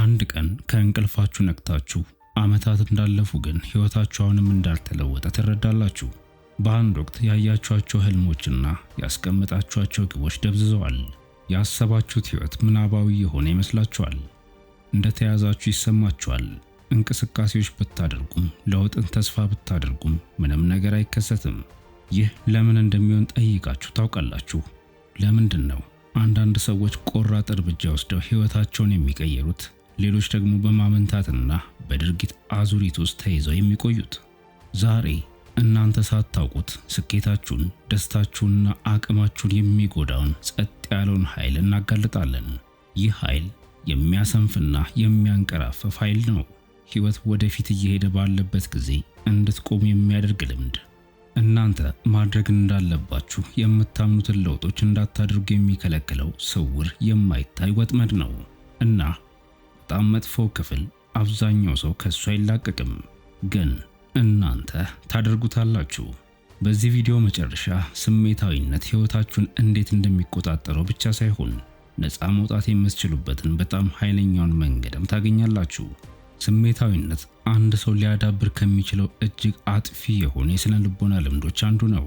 አንድ ቀን ከእንቅልፋችሁ ነቅታችሁ ዓመታት እንዳለፉ ግን ሕይወታችሁ አሁንም እንዳልተለወጠ ትረዳላችሁ። በአንድ ወቅት ያያችኋቸው ህልሞችና ያስቀመጣችኋቸው ግቦች ደብዝዘዋል። ያሰባችሁት ሕይወት ምናባዊ የሆነ ይመስላችኋል። እንደተያዛችሁ ይሰማችኋል። እንቅስቃሴዎች ብታደርጉም ለውጥን ተስፋ ብታደርጉም ምንም ነገር አይከሰትም። ይህ ለምን እንደሚሆን ጠይቃችሁ ታውቃላችሁ? ለምንድን ነው አንዳንድ ሰዎች ቆራጥ እርምጃ ወስደው ሕይወታቸውን የሚቀይሩት፣ ሌሎች ደግሞ በማመንታትና በድርጊት አዙሪት ውስጥ ተይዘው የሚቆዩት? ዛሬ እናንተ ሳታውቁት ስኬታችሁን፣ ደስታችሁንና አቅማችሁን የሚጎዳውን ጸጥ ያለውን ኃይል እናጋልጣለን። ይህ ኃይል የሚያሰንፍና የሚያንቀራፍፍ ኃይል ነው። ሕይወት ወደፊት እየሄደ ባለበት ጊዜ እንድትቆሙ የሚያደርግ ልምድ። እናንተ ማድረግ እንዳለባችሁ የምታምኑትን ለውጦች እንዳታደርጉ የሚከለክለው ስውር የማይታይ ወጥመድ ነው እና በጣም መጥፎው ክፍል አብዛኛው ሰው ከሱ አይላቀቅም፣ ግን እናንተ ታደርጉታላችሁ። በዚህ ቪዲዮ መጨረሻ ስሜታዊነት ሕይወታችሁን እንዴት እንደሚቆጣጠረው ብቻ ሳይሆን ነፃ መውጣት የምትችሉበትን በጣም ኃይለኛውን መንገድም ታገኛላችሁ። ስሜታዊነት አንድ ሰው ሊያዳብር ከሚችለው እጅግ አጥፊ የሆነ የሥነ ልቦና ልምዶች አንዱ ነው።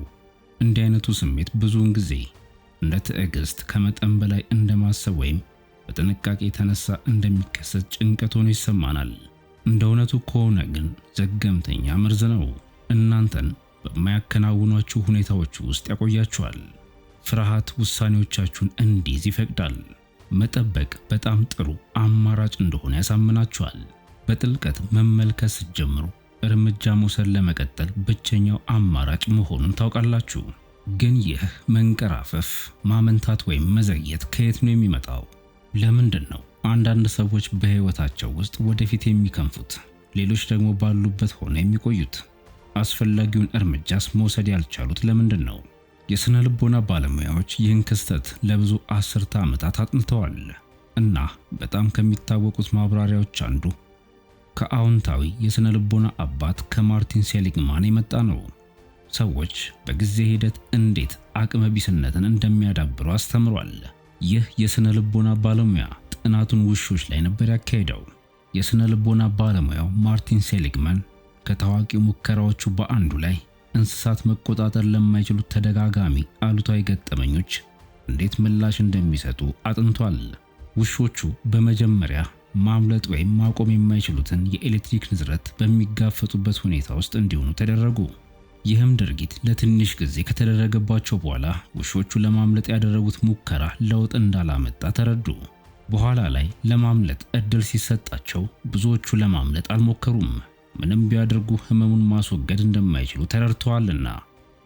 እንዲህ አይነቱ ስሜት ብዙውን ጊዜ እንደ ትዕግስት፣ ከመጠን በላይ እንደማሰብ ወይም በጥንቃቄ የተነሳ እንደሚከሰት ጭንቀት ሆኖ ይሰማናል። እንደ እውነቱ ከሆነ ግን ዘገምተኛ መርዝ ነው። እናንተን በማያከናውኗችሁ ሁኔታዎች ውስጥ ያቆያችኋል። ፍርሃት ውሳኔዎቻችሁን እንዲይዝ ይፈቅዳል። መጠበቅ በጣም ጥሩ አማራጭ እንደሆነ ያሳምናችኋል። በጥልቀት መመልከት ስትጀምሩ እርምጃ መውሰድ ለመቀጠል ብቸኛው አማራጭ መሆኑን ታውቃላችሁ። ግን ይህ መንቀራፈፍ፣ ማመንታት ወይም መዘግየት ከየት ነው የሚመጣው? ለምንድን ነው አንዳንድ ሰዎች በሕይወታቸው ውስጥ ወደፊት የሚከንፉት፣ ሌሎች ደግሞ ባሉበት ሆነው የሚቆዩት? አስፈላጊውን እርምጃስ መውሰድ ያልቻሉት ለምንድን ነው? የሥነ ልቦና ባለሙያዎች ይህን ክስተት ለብዙ አስርተ ዓመታት አጥንተዋል እና በጣም ከሚታወቁት ማብራሪያዎች አንዱ ከአዎንታዊ የሥነ ልቦና አባት ከማርቲን ሴሊግማን የመጣ ነው። ሰዎች በጊዜ ሂደት እንዴት አቅመ ቢስነትን እንደሚያዳብሩ አስተምሯል። ይህ የሥነ ልቦና ባለሙያ ጥናቱን ውሾች ላይ ነበር ያካሄደው። የሥነ ልቦና ባለሙያው ማርቲን ሴሊግማን ከታዋቂ ሙከራዎቹ በአንዱ ላይ እንስሳት መቆጣጠር ለማይችሉት ተደጋጋሚ አሉታዊ ገጠመኞች እንዴት ምላሽ እንደሚሰጡ አጥንቷል። ውሾቹ በመጀመሪያ ማምለጥ ወይም ማቆም የማይችሉትን የኤሌክትሪክ ንዝረት በሚጋፈጡበት ሁኔታ ውስጥ እንዲሆኑ ተደረጉ። ይህም ድርጊት ለትንሽ ጊዜ ከተደረገባቸው በኋላ ውሾቹ ለማምለጥ ያደረጉት ሙከራ ለውጥ እንዳላመጣ ተረዱ። በኋላ ላይ ለማምለጥ እድል ሲሰጣቸው ብዙዎቹ ለማምለጥ አልሞከሩም፣ ምንም ቢያደርጉ ህመሙን ማስወገድ እንደማይችሉ ተረድተዋልና።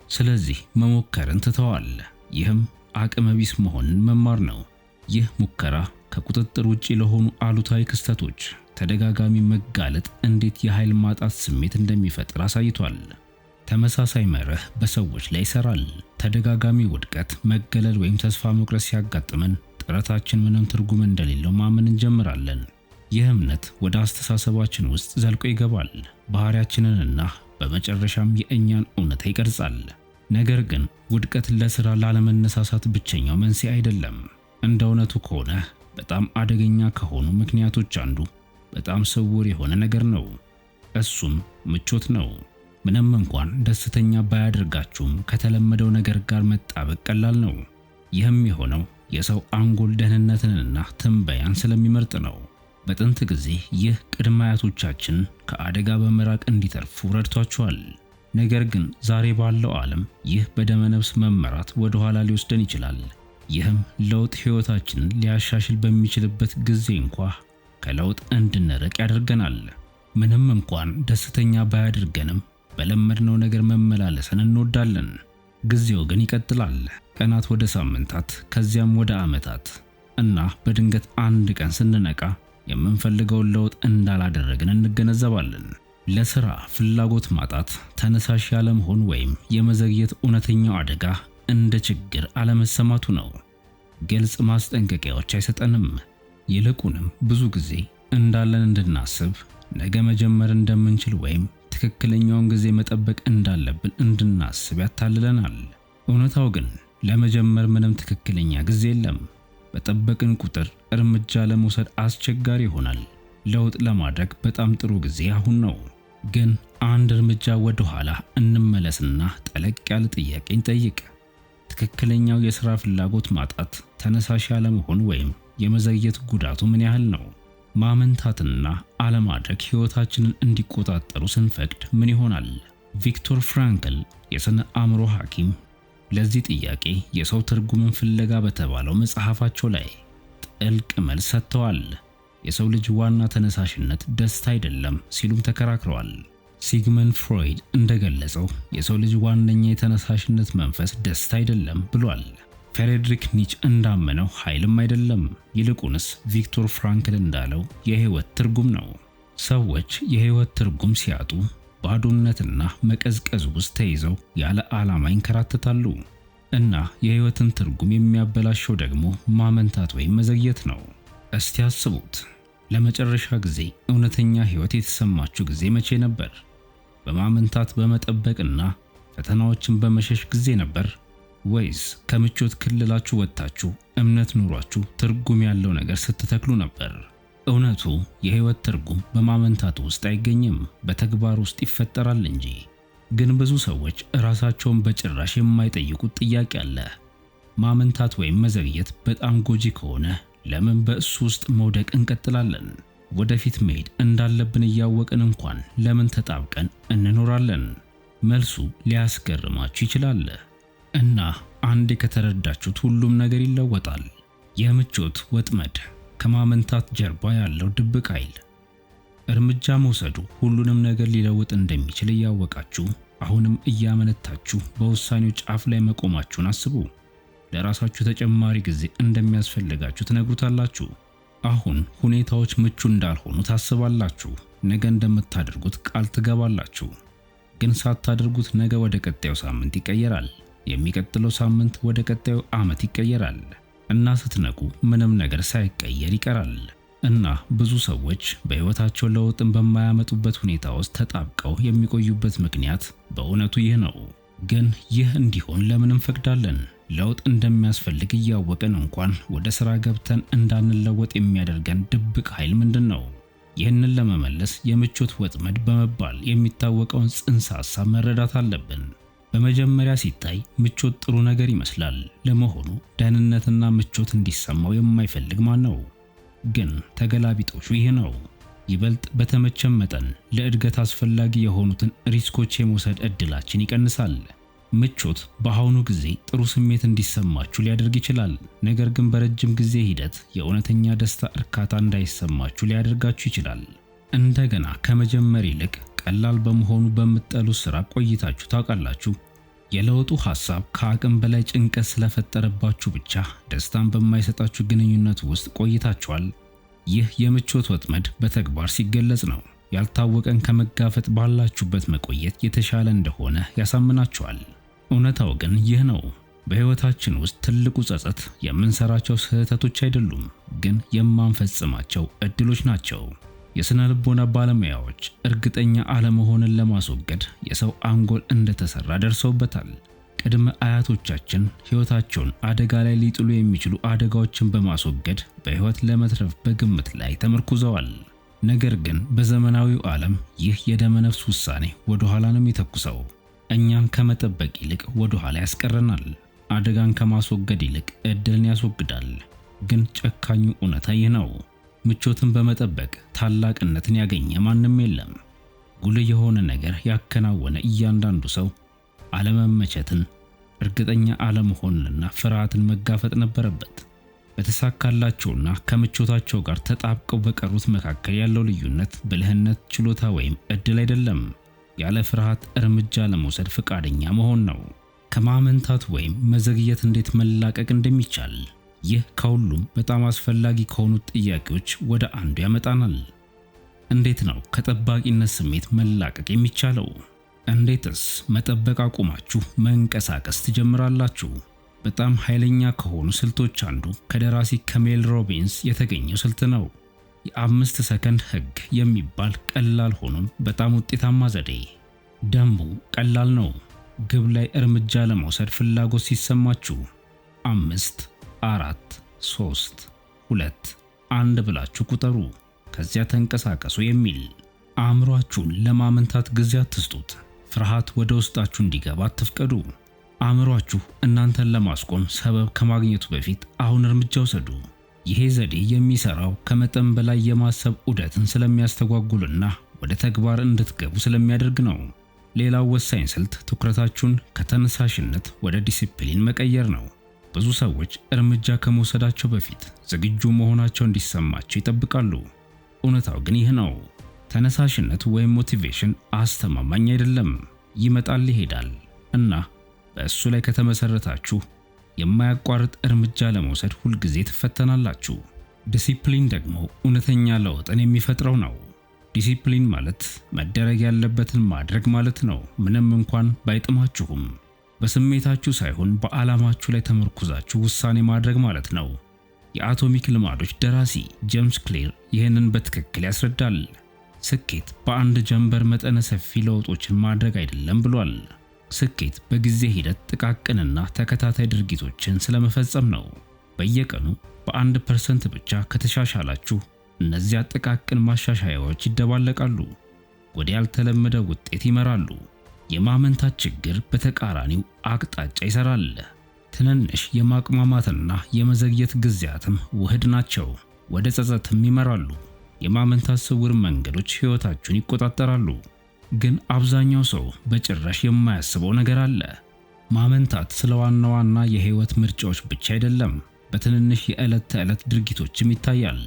ስለዚህ መሞከርን ትተዋል። ይህም አቅመ ቢስ መሆንን መማር ነው። ይህ ሙከራ ከቁጥጥር ውጪ ለሆኑ አሉታዊ ክስተቶች ተደጋጋሚ መጋለጥ እንዴት የኃይል ማጣት ስሜት እንደሚፈጥር አሳይቷል። ተመሳሳይ መርህ በሰዎች ላይ ይሰራል። ተደጋጋሚ ውድቀት፣ መገለል ወይም ተስፋ መቁረጥ ሲያጋጥመን ጥረታችን ምንም ትርጉም እንደሌለው ማመን እንጀምራለን። ይህ እምነት ወደ አስተሳሰባችን ውስጥ ዘልቆ ይገባል፣ ባህሪያችንንና በመጨረሻም የእኛን እውነታ ይቀርጻል። ነገር ግን ውድቀት ለሥራ ላለመነሳሳት ብቸኛው መንስኤ አይደለም። እንደ እውነቱ ከሆነ በጣም አደገኛ ከሆኑ ምክንያቶች አንዱ በጣም ስውር የሆነ ነገር ነው። እሱም ምቾት ነው። ምንም እንኳን ደስተኛ ባያደርጋችሁም ከተለመደው ነገር ጋር መጣበቅ ቀላል ነው። ይህም የሆነው የሰው አንጎል ደህንነትንና ትንበያን ስለሚመርጥ ነው። በጥንት ጊዜ ይህ ቅድመ አያቶቻችን ከአደጋ በመራቅ እንዲተርፉ ረድቷቸዋል። ነገር ግን ዛሬ ባለው ዓለም ይህ በደመነፍስ መመራት ወደ ኋላ ሊወስደን ይችላል። ይህም ለውጥ ሕይወታችንን ሊያሻሽል በሚችልበት ጊዜ እንኳ ከለውጥ እንድንርቅ ያደርገናል። ምንም እንኳን ደስተኛ ባያደርገንም በለመድነው ነገር መመላለስን እንወዳለን። ጊዜው ግን ይቀጥላል። ቀናት ወደ ሳምንታት፣ ከዚያም ወደ ዓመታት እና በድንገት አንድ ቀን ስንነቃ የምንፈልገውን ለውጥ እንዳላደረግን እንገነዘባለን። ለሥራ ፍላጎት ማጣት፣ ተነሳሽ ያለመሆን ወይም የመዘግየት እውነተኛው አደጋ እንደ ችግር አለመሰማቱ ነው። ግልጽ ማስጠንቀቂያዎች አይሰጠንም። ይልቁንም ብዙ ጊዜ እንዳለን እንድናስብ፣ ነገ መጀመር እንደምንችል ወይም ትክክለኛውን ጊዜ መጠበቅ እንዳለብን እንድናስብ ያታልለናል። እውነታው ግን ለመጀመር ምንም ትክክለኛ ጊዜ የለም። በጠበቅን ቁጥር እርምጃ ለመውሰድ አስቸጋሪ ይሆናል። ለውጥ ለማድረግ በጣም ጥሩ ጊዜ አሁን ነው። ግን አንድ እርምጃ ወደ ኋላ እንመለስና ጠለቅ ያለ ጥያቄ እንጠይቅ። ትክክለኛው የሥራ ፍላጎት ማጣት፣ ተነሳሽ አለመሆን ወይም የመዘግየት ጉዳቱ ምን ያህል ነው? ማመንታትና አለማድረግ ሕይወታችንን እንዲቆጣጠሩ ስንፈቅድ ምን ይሆናል? ቪክቶር ፍራንክል የሥነ አእምሮ ሐኪም ለዚህ ጥያቄ የሰው ትርጉምን ፍለጋ በተባለው መጽሐፋቸው ላይ ጥልቅ መልስ ሰጥተዋል። የሰው ልጅ ዋና ተነሳሽነት ደስታ አይደለም ሲሉም ተከራክረዋል። ሲግመንድ ፍሮይድ እንደገለጸው የሰው ልጅ ዋነኛ የተነሳሽነት መንፈስ ደስታ አይደለም ብሏል። ፍሬድሪክ ኒች እንዳመነው ኃይልም አይደለም፣ ይልቁንስ ቪክቶር ፍራንክል እንዳለው የህይወት ትርጉም ነው። ሰዎች የህይወት ትርጉም ሲያጡ ባዶነትና መቀዝቀዝ ውስጥ ተይዘው ያለ ዓላማ ይንከራተታሉ። እና የህይወትን ትርጉም የሚያበላሸው ደግሞ ማመንታት ወይም መዘግየት ነው። እስቲ አስቡት፣ ለመጨረሻ ጊዜ እውነተኛ ህይወት የተሰማችሁ ጊዜ መቼ ነበር? በማመንታት በመጠበቅና ፈተናዎችን በመሸሽ ጊዜ ነበር? ወይስ ከምቾት ክልላችሁ ወጥታችሁ እምነት ኑሯችሁ ትርጉም ያለው ነገር ስትተክሉ ነበር? እውነቱ የህይወት ትርጉም በማመንታት ውስጥ አይገኝም፣ በተግባር ውስጥ ይፈጠራል እንጂ። ግን ብዙ ሰዎች ራሳቸውን በጭራሽ የማይጠይቁት ጥያቄ አለ። ማመንታት ወይም መዘግየት በጣም ጎጂ ከሆነ ለምን በእሱ ውስጥ መውደቅ እንቀጥላለን? ወደፊት መሄድ እንዳለብን እያወቅን እንኳን ለምን ተጣብቀን እንኖራለን? መልሱ ሊያስገርማችሁ ይችላል። እና አንዴ ከተረዳችሁት ሁሉም ነገር ይለወጣል። የምቾት ወጥመድ፣ ከማመንታት ጀርባ ያለው ድብቅ ኃይል። እርምጃ መውሰዱ ሁሉንም ነገር ሊለውጥ እንደሚችል እያወቃችሁ አሁንም እያመነታችሁ በውሳኔው ጫፍ ላይ መቆማችሁን አስቡ። ለራሳችሁ ተጨማሪ ጊዜ እንደሚያስፈልጋችሁ ትነግሩታላችሁ። አሁን ሁኔታዎች ምቹ እንዳልሆኑ ታስባላችሁ። ነገ እንደምታደርጉት ቃል ትገባላችሁ። ግን ሳታደርጉት ነገ ወደ ቀጣዩ ሳምንት ይቀየራል። የሚቀጥለው ሳምንት ወደ ቀጣዩ ዓመት ይቀየራል። እና ስትነቁ ምንም ነገር ሳይቀየር ይቀራል። እና ብዙ ሰዎች በሕይወታቸው ለውጥን በማያመጡበት ሁኔታ ውስጥ ተጣብቀው የሚቆዩበት ምክንያት በእውነቱ ይህ ነው። ግን ይህ እንዲሆን ለምን እንፈቅዳለን? ለውጥ እንደሚያስፈልግ እያወቅን እንኳን ወደ ሥራ ገብተን እንዳንለወጥ የሚያደርገን ድብቅ ኃይል ምንድን ነው? ይህንን ለመመለስ የምቾት ወጥመድ በመባል የሚታወቀውን ጽንሰ ሐሳብ መረዳት አለብን። በመጀመሪያ ሲታይ ምቾት ጥሩ ነገር ይመስላል። ለመሆኑ ደህንነትና ምቾት እንዲሰማው የማይፈልግ ማን ነው? ግን ተገላቢጦሹ ይህ ነው። ይበልጥ በተመቸን መጠን ለእድገት አስፈላጊ የሆኑትን ሪስኮች የመውሰድ ዕድላችን ይቀንሳል። ምቾት በአሁኑ ጊዜ ጥሩ ስሜት እንዲሰማችሁ ሊያደርግ ይችላል። ነገር ግን በረጅም ጊዜ ሂደት የእውነተኛ ደስታ እርካታ እንዳይሰማችሁ ሊያደርጋችሁ ይችላል። እንደገና ከመጀመር ይልቅ ቀላል በመሆኑ በምትጠሉት ሥራ ቆይታችሁ ታውቃላችሁ? የለውጡ ሐሳብ ከአቅም በላይ ጭንቀት ስለፈጠረባችሁ ብቻ ደስታን በማይሰጣችሁ ግንኙነት ውስጥ ቆይታችኋል። ይህ የምቾት ወጥመድ በተግባር ሲገለጽ ነው። ያልታወቀን ከመጋፈጥ ባላችሁበት መቆየት የተሻለ እንደሆነ ያሳምናችኋል። እውነታው ግን ይህ ነው። በሕይወታችን ውስጥ ትልቁ ጸጸት የምንሰራቸው ስህተቶች አይደሉም፣ ግን የማንፈጽማቸው ዕድሎች ናቸው። የሥነ ልቦና ባለሙያዎች እርግጠኛ አለመሆንን ለማስወገድ የሰው አንጎል እንደተሰራ ደርሰውበታል። ቅድመ አያቶቻችን ሕይወታቸውን አደጋ ላይ ሊጥሉ የሚችሉ አደጋዎችን በማስወገድ በሕይወት ለመትረፍ በግምት ላይ ተመርኩዘዋል። ነገር ግን በዘመናዊው ዓለም ይህ የደመነፍስ ውሳኔ ወደ ኋላ ነው የሚተኩሰው። እኛን ከመጠበቅ ይልቅ ወደ ኋላ ያስቀረናል። አደጋን ከማስወገድ ይልቅ ዕድልን ያስወግዳል። ግን ጨካኙ እውነታ ይህ ነው። ምቾትን በመጠበቅ ታላቅነትን ያገኘ ማንም የለም። ጉልህ የሆነ ነገር ያከናወነ እያንዳንዱ ሰው አለመመቸትን፣ እርግጠኛ አለመሆንንና ፍርሃትን መጋፈጥ ነበረበት። በተሳካላቸውና ከምቾታቸው ጋር ተጣብቀው በቀሩት መካከል ያለው ልዩነት ብልህነት፣ ችሎታ ወይም ዕድል አይደለም። ያለ ፍርሃት እርምጃ ለመውሰድ ፈቃደኛ መሆን ነው። ከማመንታት ወይም መዘግየት እንዴት መላቀቅ እንደሚቻል ይህ ከሁሉም በጣም አስፈላጊ ከሆኑት ጥያቄዎች ወደ አንዱ ያመጣናል። እንዴት ነው ከጠባቂነት ስሜት መላቀቅ የሚቻለው? እንዴትስ መጠበቅ አቁማችሁ መንቀሳቀስ ትጀምራላችሁ? በጣም ኃይለኛ ከሆኑ ስልቶች አንዱ ከደራሲ ከሜል ሮቢንስ የተገኘው ስልት ነው። የ5 ሰከንድ ሕግ የሚባል ቀላል ሆኖም በጣም ውጤታማ ዘዴ። ደንቡ ቀላል ነው። ግብ ላይ እርምጃ ለመውሰድ ፍላጎት ሲሰማችሁ 5 4 3 2 1 ብላችሁ ቁጠሩ። ከዚያ ተንቀሳቀሱ የሚል። አእምሯችሁን ለማመንታት ጊዜ አትስጡት። ፍርሃት ወደ ውስጣችሁ እንዲገባ አትፍቀዱ። አእምሯችሁ እናንተን ለማስቆም ሰበብ ከማግኘቱ በፊት አሁን እርምጃ ውሰዱ። ይሄ ዘዴ የሚሰራው ከመጠን በላይ የማሰብ ዑደትን ስለሚያስተጓጉልና ወደ ተግባር እንድትገቡ ስለሚያደርግ ነው። ሌላው ወሳኝ ስልት ትኩረታችሁን ከተነሳሽነት ወደ ዲሲፕሊን መቀየር ነው። ብዙ ሰዎች እርምጃ ከመውሰዳቸው በፊት ዝግጁ መሆናቸው እንዲሰማቸው ይጠብቃሉ። እውነታው ግን ይህ ነው። ተነሳሽነት ወይም ሞቲቬሽን አስተማማኝ አይደለም። ይመጣል ይሄዳል እና በእሱ ላይ ከተመሰረታችሁ የማያቋርጥ እርምጃ ለመውሰድ ሁልጊዜ ትፈተናላችሁ። ዲሲፕሊን ደግሞ እውነተኛ ለውጥን የሚፈጥረው ነው። ዲሲፕሊን ማለት መደረግ ያለበትን ማድረግ ማለት ነው፣ ምንም እንኳን ባይጥማችሁም። በስሜታችሁ ሳይሆን በዓላማችሁ ላይ ተመርኩዛችሁ ውሳኔ ማድረግ ማለት ነው። የአቶሚክ ልማዶች ደራሲ ጄምስ ክሊር ይህንን በትክክል ያስረዳል። ስኬት በአንድ ጀንበር መጠነ ሰፊ ለውጦችን ማድረግ አይደለም ብሏል። ስኬት በጊዜ ሂደት ጥቃቅንና ተከታታይ ድርጊቶችን ስለመፈጸም ነው። በየቀኑ በ1% ብቻ ከተሻሻላችሁ እነዚያ ጥቃቅን ማሻሻያዎች ይደባለቃሉ፣ ወደ ያልተለመደ ውጤት ይመራሉ። የማመንታት ችግር በተቃራኒው አቅጣጫ ይሰራል። ትንንሽ የማቅማማትና የመዘግየት ጊዜያትም ውህድ ናቸው፣ ወደ ጸጸትም ይመራሉ። የማመንታት ስውር መንገዶች ሕይወታችሁን ይቆጣጠራሉ። ግን አብዛኛው ሰው በጭራሽ የማያስበው ነገር አለ። ማመንታት ስለ ዋና ዋና የሕይወት ምርጫዎች ብቻ አይደለም፣ በትንንሽ የዕለት ተዕለት ድርጊቶችም ይታያል።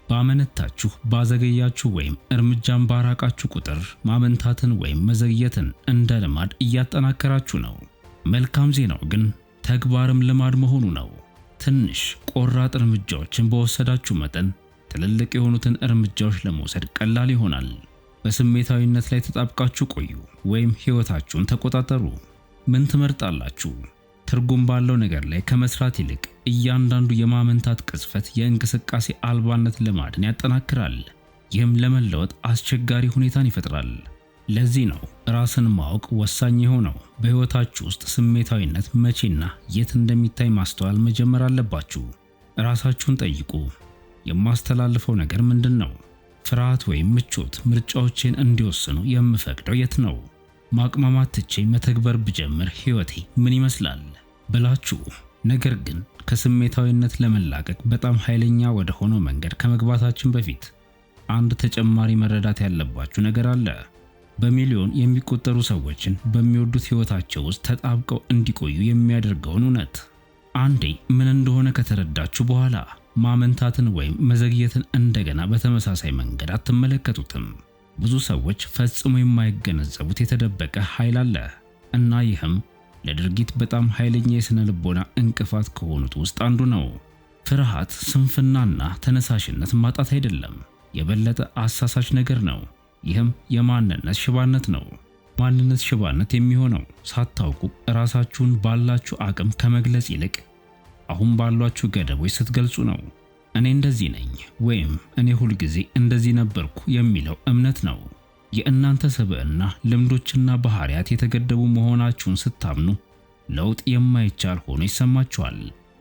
ባመነታችሁ፣ ባዘገያችሁ ወይም እርምጃን ባራቃችሁ ቁጥር ማመንታትን ወይም መዘግየትን እንደ ልማድ እያጠናከራችሁ ነው። መልካም ዜናው ግን ተግባርም ልማድ መሆኑ ነው። ትንሽ ቆራጥ እርምጃዎችን በወሰዳችሁ መጠን ትልልቅ የሆኑትን እርምጃዎች ለመውሰድ ቀላል ይሆናል። በስሜታዊነት ላይ ተጣብቃችሁ ቆዩ ወይም ሕይወታችሁን ተቆጣጠሩ። ምን ትመርጣላችሁ? ትርጉም ባለው ነገር ላይ ከመስራት ይልቅ እያንዳንዱ የማመንታት ቅጽበት የእንቅስቃሴ አልባነት ልማድን ያጠናክራል። ይህም ለመለወጥ አስቸጋሪ ሁኔታን ይፈጥራል። ለዚህ ነው ራስን ማወቅ ወሳኝ የሆነው። በሕይወታችሁ ውስጥ ስሜታዊነት መቼና የት እንደሚታይ ማስተዋል መጀመር አለባችሁ። ራሳችሁን ጠይቁ። የማስተላልፈው ነገር ምንድን ነው? ፍርሃት ወይም ምቾት ምርጫዎቼን እንዲወስኑ የምፈቅደው የት ነው? ማቅማማት ትቼ መተግበር ብጀምር ሕይወቴ ምን ይመስላል ብላችሁ። ነገር ግን ከስሜታዊነት ለመላቀቅ በጣም ኃይለኛ ወደ ሆነው መንገድ ከመግባታችን በፊት አንድ ተጨማሪ መረዳት ያለባችሁ ነገር አለ። በሚሊዮን የሚቆጠሩ ሰዎችን በሚወዱት ሕይወታቸው ውስጥ ተጣብቀው እንዲቆዩ የሚያደርገውን እውነት አንዴ ምን እንደሆነ ከተረዳችሁ በኋላ ማመንታትን ወይም መዘግየትን እንደገና በተመሳሳይ መንገድ አትመለከቱትም። ብዙ ሰዎች ፈጽሞ የማይገነዘቡት የተደበቀ ኃይል አለ እና ይህም ለድርጊት በጣም ኃይለኛ የሥነ ልቦና እንቅፋት ከሆኑት ውስጥ አንዱ ነው። ፍርሃት ስንፍናና ተነሳሽነት ማጣት አይደለም፣ የበለጠ አሳሳች ነገር ነው። ይህም የማንነት ሽባነት ነው። ማንነት ሽባነት የሚሆነው ሳታውቁ ራሳችሁን ባላችሁ አቅም ከመግለጽ ይልቅ አሁን ባሏችሁ ገደቦች ስትገልጹ ነው። እኔ እንደዚህ ነኝ ወይም እኔ ሁልጊዜ እንደዚህ ነበርኩ የሚለው እምነት ነው። የእናንተ ሰብዕና፣ ልምዶችና ባህሪያት የተገደቡ መሆናችሁን ስታምኑ ለውጥ የማይቻል ሆኖ ይሰማችኋል።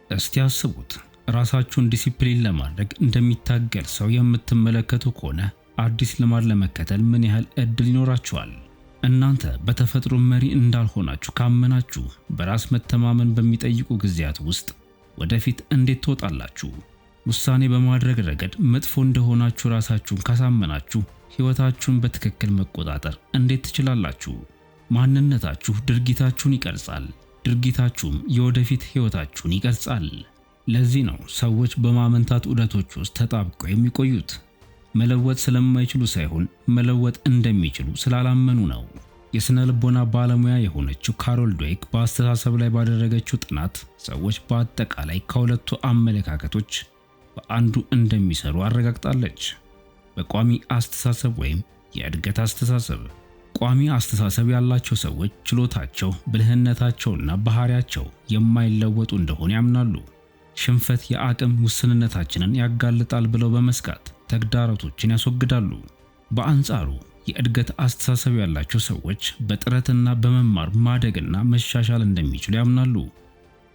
እስቲ አስቡት፣ ራሳችሁን ዲሲፕሊን ለማድረግ እንደሚታገል ሰው የምትመለከቱ ከሆነ አዲስ ልማድ ለመከተል ምን ያህል ዕድል ይኖራችኋል? እናንተ በተፈጥሮ መሪ እንዳልሆናችሁ ካመናችሁ በራስ መተማመን በሚጠይቁ ጊዜያት ውስጥ ወደፊት እንዴት ትወጣላችሁ? ውሳኔ በማድረግ ረገድ መጥፎ እንደሆናችሁ ራሳችሁን ካሳመናችሁ ሕይወታችሁን በትክክል መቆጣጠር እንዴት ትችላላችሁ? ማንነታችሁ ድርጊታችሁን ይቀርጻል፣ ድርጊታችሁም የወደፊት ሕይወታችሁን ይቀርጻል። ለዚህ ነው ሰዎች በማመንታት ዑደቶች ውስጥ ተጣብቀው የሚቆዩት። መለወጥ ስለማይችሉ ሳይሆን መለወጥ እንደሚችሉ ስላላመኑ ነው። የሥነ ልቦና ባለሙያ የሆነችው ካሮል ድዌክ በአስተሳሰብ ላይ ባደረገችው ጥናት ሰዎች በአጠቃላይ ከሁለቱ አመለካከቶች በአንዱ እንደሚሰሩ አረጋግጣለች። በቋሚ አስተሳሰብ ወይም የእድገት አስተሳሰብ። ቋሚ አስተሳሰብ ያላቸው ሰዎች ችሎታቸው፣ ብልህነታቸውና ባህሪያቸው የማይለወጡ እንደሆነ ያምናሉ። ሽንፈት የአቅም ውስንነታችንን ያጋልጣል ብለው በመስጋት ተግዳሮቶችን ያስወግዳሉ። በአንጻሩ የእድገት አስተሳሰብ ያላቸው ሰዎች በጥረትና በመማር ማደግና መሻሻል እንደሚችሉ ያምናሉ።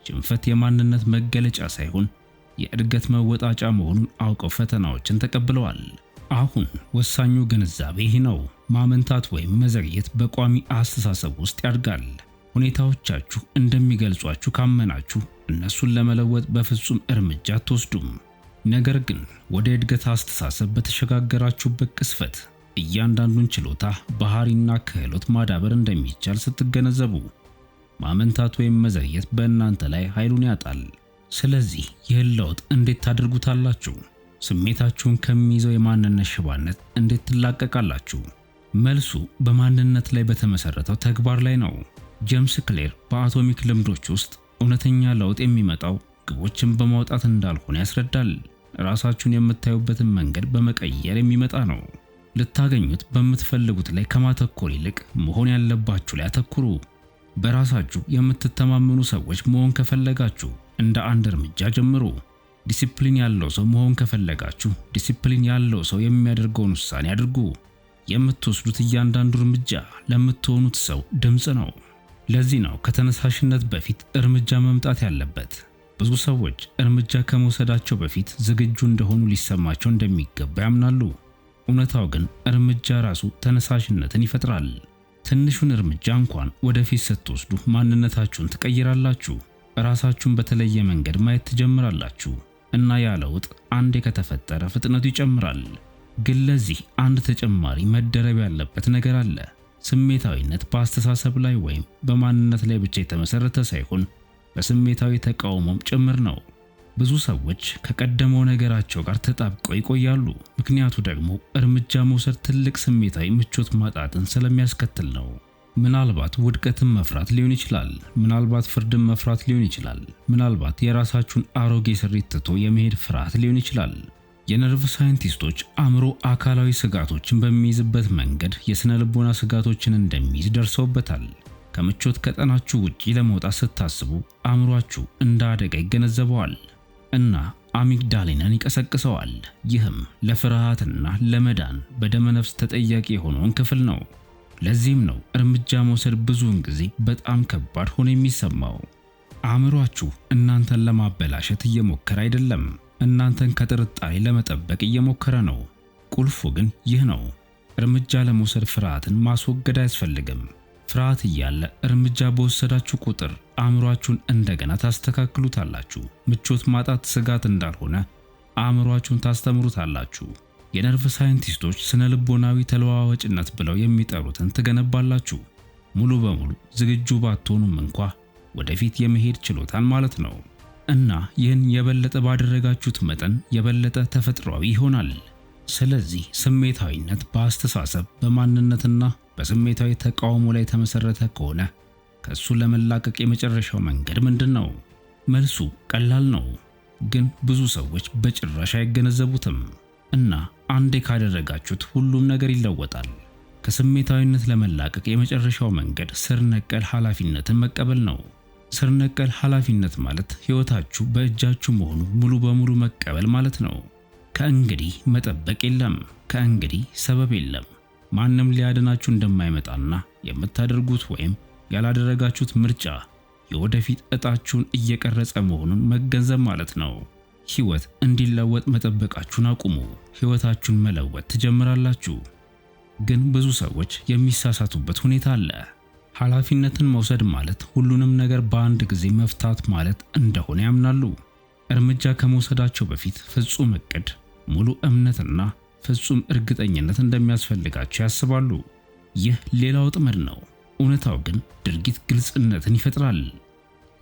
ሽንፈት የማንነት መገለጫ ሳይሆን የእድገት መወጣጫ መሆኑን አውቀው ፈተናዎችን ተቀብለዋል። አሁን ወሳኙ ግንዛቤ ይህ ነው። ማመንታት ወይም መዘግየት በቋሚ አስተሳሰብ ውስጥ ያድጋል። ሁኔታዎቻችሁ እንደሚገልጿችሁ ካመናችሁ እነሱን ለመለወጥ በፍጹም እርምጃ አትወስዱም። ነገር ግን ወደ እድገት አስተሳሰብ በተሸጋገራችሁበት ቅስፈት እያንዳንዱን ችሎታ፣ ባህሪና ክህሎት ማዳበር እንደሚቻል ስትገነዘቡ ማመንታት ወይም መዘግየት በእናንተ ላይ ኃይሉን ያጣል። ስለዚህ ይህን ለውጥ እንዴት ታደርጉታላችሁ? ስሜታችሁን ከሚይዘው የማንነት ሽባነት እንዴት ትላቀቃላችሁ? መልሱ በማንነት ላይ በተመሰረተው ተግባር ላይ ነው። ጄምስ ክሌር በአቶሚክ ልምዶች ውስጥ እውነተኛ ለውጥ የሚመጣው ግቦችን በማውጣት እንዳልሆነ ያስረዳል። ራሳችሁን የምታዩበትን መንገድ በመቀየር የሚመጣ ነው። ልታገኙት በምትፈልጉት ላይ ከማተኮር ይልቅ መሆን ያለባችሁ ላይ አተኩሩ። በራሳችሁ የምትተማመኑ ሰዎች መሆን ከፈለጋችሁ እንደ አንድ እርምጃ ጀምሩ። ዲሲፕሊን ያለው ሰው መሆን ከፈለጋችሁ ዲሲፕሊን ያለው ሰው የሚያደርገውን ውሳኔ አድርጉ። የምትወስዱት እያንዳንዱ እርምጃ ለምትሆኑት ሰው ድምጽ ነው። ለዚህ ነው ከተነሳሽነት በፊት እርምጃ መምጣት ያለበት። ብዙ ሰዎች እርምጃ ከመውሰዳቸው በፊት ዝግጁ እንደሆኑ ሊሰማቸው እንደሚገባ ያምናሉ። እውነታው ግን እርምጃ ራሱ ተነሳሽነትን ይፈጥራል። ትንሹን እርምጃ እንኳን ወደፊት ስትወስዱ ማንነታችሁን ትቀይራላችሁ። ራሳችሁን በተለየ መንገድ ማየት ትጀምራላችሁ እና ያ ለውጥ አንዴ ከተፈጠረ ፍጥነቱ ይጨምራል። ግን ለዚህ አንድ ተጨማሪ መደረብ ያለበት ነገር አለ። ስሜታዊነት በአስተሳሰብ ላይ ወይም በማንነት ላይ ብቻ የተመሰረተ ሳይሆን በስሜታዊ ተቃውሞም ጭምር ነው። ብዙ ሰዎች ከቀደመው ነገራቸው ጋር ተጣብቀው ይቆያሉ። ምክንያቱ ደግሞ እርምጃ መውሰድ ትልቅ ስሜታዊ ምቾት ማጣትን ስለሚያስከትል ነው። ምናልባት ውድቀትን መፍራት ሊሆን ይችላል። ምናልባት ፍርድን መፍራት ሊሆን ይችላል። ምናልባት የራሳችሁን አሮጌ ስሪት ትቶ የመሄድ ፍርሃት ሊሆን ይችላል። የነርቭ ሳይንቲስቶች አእምሮ አካላዊ ስጋቶችን በሚይዝበት መንገድ የስነ ልቦና ስጋቶችን እንደሚይዝ ደርሰውበታል። ከምቾት ቀጠናችሁ ውጪ ለመውጣት ስታስቡ አእምሯችሁ እንደ አደጋ ይገነዘበዋል እና አሚግዳሊንን ይቀሰቅሰዋል። ይህም ለፍርሃትና ለመዳን በደመነፍስ ተጠያቂ የሆነውን ክፍል ነው። ለዚህም ነው እርምጃ መውሰድ ብዙውን ጊዜ በጣም ከባድ ሆኖ የሚሰማው። አእምሯችሁ እናንተን ለማበላሸት እየሞከረ አይደለም፣ እናንተን ከጥርጣሬ ለመጠበቅ እየሞከረ ነው። ቁልፉ ግን ይህ ነው። እርምጃ ለመውሰድ ፍርሃትን ማስወገድ አያስፈልግም። ፍርሃት እያለ እርምጃ በወሰዳችሁ ቁጥር አእምሯችሁን እንደገና ታስተካክሉታላችሁ። ምቾት ማጣት ስጋት እንዳልሆነ አእምሯችሁን ታስተምሩታላችሁ። የነርቭ ሳይንቲስቶች ስነ ልቦናዊ ተለዋዋጭነት ብለው የሚጠሩትን ትገነባላችሁ። ሙሉ በሙሉ ዝግጁ ባትሆኑም እንኳ ወደፊት የመሄድ ችሎታን ማለት ነው። እና ይህን የበለጠ ባደረጋችሁት መጠን የበለጠ ተፈጥሯዊ ይሆናል። ስለዚህ ስሜታዊነት በአስተሳሰብ በማንነትና በስሜታዊ ተቃውሞ ላይ የተመሰረተ ከሆነ ከሱ ለመላቀቅ የመጨረሻው መንገድ ምንድነው? መልሱ ቀላል ነው፣ ግን ብዙ ሰዎች በጭራሽ አይገነዘቡትም። እና አንዴ ካደረጋችሁት ሁሉም ነገር ይለወጣል። ከስሜታዊነት ለመላቀቅ የመጨረሻው መንገድ ስር ነቀል ኃላፊነትን መቀበል ነው። ስር ነቀል ኃላፊነት ማለት ሕይወታችሁ በእጃችሁ መሆኑ ሙሉ በሙሉ መቀበል ማለት ነው። ከእንግዲህ መጠበቅ የለም። ከእንግዲህ ሰበብ የለም። ማንም ሊያድናችሁ እንደማይመጣና የምታደርጉት ወይም ያላደረጋችሁት ምርጫ የወደፊት ዕጣችሁን እየቀረጸ መሆኑን መገንዘብ ማለት ነው። ሕይወት እንዲለወጥ መጠበቃችሁን አቁሙ። ሕይወታችሁን መለወጥ ትጀምራላችሁ። ግን ብዙ ሰዎች የሚሳሳቱበት ሁኔታ አለ። ኃላፊነትን መውሰድ ማለት ሁሉንም ነገር በአንድ ጊዜ መፍታት ማለት እንደሆነ ያምናሉ። እርምጃ ከመውሰዳቸው በፊት ፍጹም እቅድ፣ ሙሉ እምነትና ፍጹም እርግጠኝነት እንደሚያስፈልጋቸው ያስባሉ። ይህ ሌላው ጥመድ ነው። እውነታው ግን ድርጊት ግልጽነትን ይፈጥራል።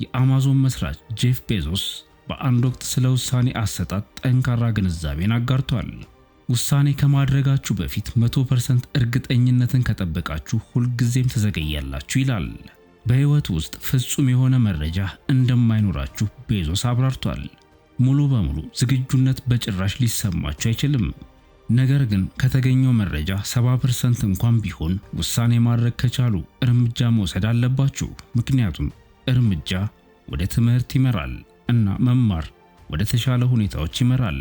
የአማዞን መስራች ጄፍ ቤዞስ በአንድ ወቅት ስለ ውሳኔ አሰጣጥ ጠንካራ ግንዛቤን አጋርቷል። ውሳኔ ከማድረጋችሁ በፊት 100% እርግጠኝነትን ከጠበቃችሁ ሁልጊዜም ትዘገያላችሁ ይላል። በሕይወት ውስጥ ፍጹም የሆነ መረጃ እንደማይኖራችሁ ቤዞስ አብራርቷል። ሙሉ በሙሉ ዝግጁነት በጭራሽ ሊሰማችሁ አይችልም። ነገር ግን ከተገኘው መረጃ 70% እንኳን ቢሆን ውሳኔ ማድረግ ከቻሉ እርምጃ መውሰድ አለባችሁ። ምክንያቱም እርምጃ ወደ ትምህርት ይመራል እና መማር ወደ ተሻለ ሁኔታዎች ይመራል።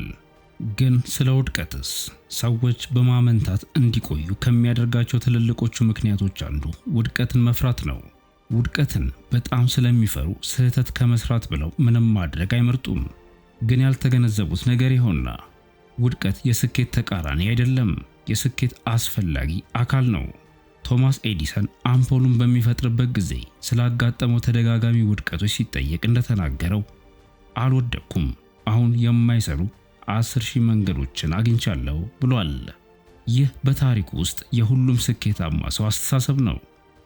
ግን ስለ ውድቀትስ? ሰዎች በማመንታት እንዲቆዩ ከሚያደርጋቸው ትልልቆቹ ምክንያቶች አንዱ ውድቀትን መፍራት ነው። ውድቀትን በጣም ስለሚፈሩ ስህተት ከመስራት ብለው ምንም ማድረግ አይመርጡም። ግን ያልተገነዘቡት ነገር ይሆንና ውድቀት የስኬት ተቃራኒ አይደለም፣ የስኬት አስፈላጊ አካል ነው። ቶማስ ኤዲሰን አምፖሉን በሚፈጥርበት ጊዜ ስላጋጠመው ተደጋጋሚ ውድቀቶች ሲጠየቅ እንደተናገረው አልወደቅኩም፣ አሁን የማይሰሩ 10,000 መንገዶችን አግኝቻለሁ ብሏል። ይህ በታሪኩ ውስጥ የሁሉም ስኬታማ ሰው አስተሳሰብ ነው።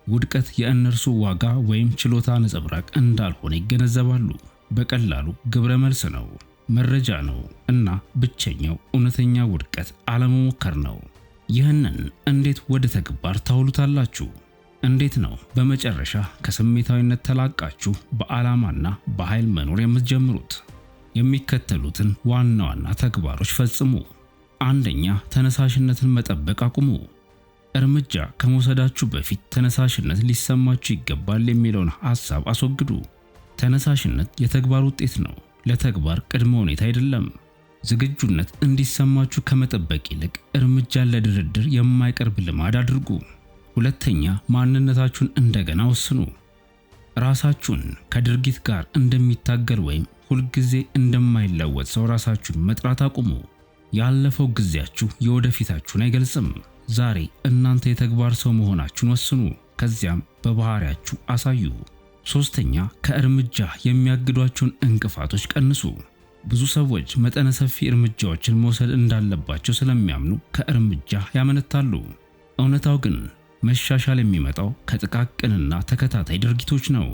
ውድቀት የእነርሱ ዋጋ ወይም ችሎታ ነጸብራቅ እንዳልሆነ ይገነዘባሉ። በቀላሉ ግብረ መልስ ነው፣ መረጃ ነው እና ብቸኛው እውነተኛ ውድቀት አለመሞከር ነው። ይህንን እንዴት ወደ ተግባር ታውሉታላችሁ? እንዴት ነው በመጨረሻ ከስሜታዊነት ተላቃችሁ በዓላማና በኃይል መኖር የምትጀምሩት? የሚከተሉትን ዋና ዋና ተግባሮች ፈጽሙ። አንደኛ፣ ተነሳሽነትን መጠበቅ አቁሙ። እርምጃ ከመውሰዳችሁ በፊት ተነሳሽነት ሊሰማችሁ ይገባል የሚለውን ሐሳብ አስወግዱ። ተነሳሽነት የተግባር ውጤት ነው፣ ለተግባር ቅድመ ሁኔታ አይደለም። ዝግጁነት እንዲሰማችሁ ከመጠበቅ ይልቅ እርምጃን ለድርድር የማይቀርብ ልማድ አድርጉ። ሁለተኛ፣ ማንነታችሁን እንደገና ወስኑ። ራሳችሁን ከድርጊት ጋር እንደሚታገል ወይም ሁልጊዜ እንደማይለወጥ ሰው ራሳችሁን መጥራት አቁሙ። ያለፈው ጊዜያችሁ የወደፊታችሁን አይገልጽም። ዛሬ እናንተ የተግባር ሰው መሆናችሁን ወስኑ፣ ከዚያም በባህሪያችሁ አሳዩ። ሶስተኛ፣ ከእርምጃ የሚያግዷችሁን እንቅፋቶች ቀንሱ። ብዙ ሰዎች መጠነ ሰፊ እርምጃዎችን መውሰድ እንዳለባቸው ስለሚያምኑ ከእርምጃ ያመነታሉ። እውነታው ግን መሻሻል የሚመጣው ከጥቃቅንና ተከታታይ ድርጊቶች ነው።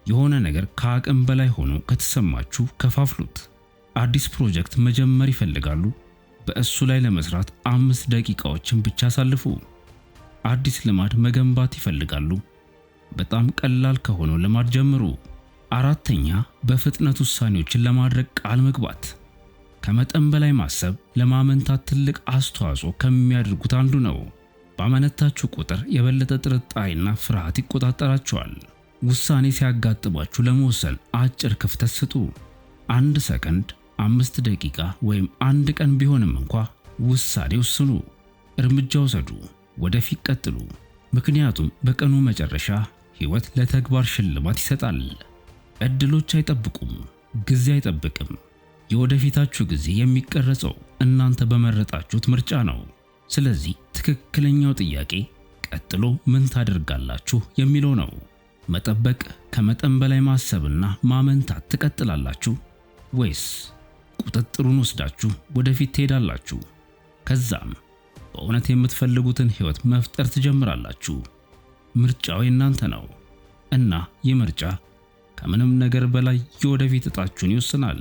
የሆነ ነገር ከአቅም በላይ ሆኖ ከተሰማችሁ ከፋፍሉት። አዲስ ፕሮጀክት መጀመር ይፈልጋሉ? በእሱ ላይ ለመስራት 5 ደቂቃዎችን ብቻ አሳልፉ። አዲስ ልማድ መገንባት ይፈልጋሉ? በጣም ቀላል ከሆነው ልማድ ጀምሩ። አራተኛ፣ በፍጥነት ውሳኔዎችን ለማድረግ ቃል መግባት። ከመጠን በላይ ማሰብ ለማመንታት ትልቅ አስተዋጽኦ ከሚያደርጉት አንዱ ነው። ባመነታችሁ ቁጥር የበለጠ ጥርጣሬና ፍርሃት ይቆጣጠራችኋል። ውሳኔ ሲያጋጥማችሁ ለመወሰን አጭር ክፍተት ስጡ። 1 ሰከንድ፣ 5 ደቂቃ ወይም 1 ቀን ቢሆንም እንኳ ውሳኔ ወስኑ። እርምጃ ውሰዱ፣ ወደፊት ቀጥሉ። ምክንያቱም በቀኑ መጨረሻ ሕይወት ለተግባር ሽልማት ይሰጣል። እድሎች አይጠብቁም፣ ጊዜ አይጠብቅም። የወደፊታችሁ ጊዜ የሚቀረጸው እናንተ በመረጣችሁት ምርጫ ነው። ስለዚህ ትክክለኛው ጥያቄ ቀጥሎ ምን ታደርጋላችሁ የሚለው ነው። መጠበቅ፣ ከመጠን በላይ ማሰብና ማመንታት ትቀጥላላችሁ ወይስ ቁጥጥሩን ወስዳችሁ ወደፊት ትሄዳላችሁ? ከዛም በእውነት የምትፈልጉትን ሕይወት መፍጠር ትጀምራላችሁ። ምርጫው የእናንተ ነው እና ይህ ምርጫ ከምንም ነገር በላይ የወደፊት ዕጣችሁን ይወስናል።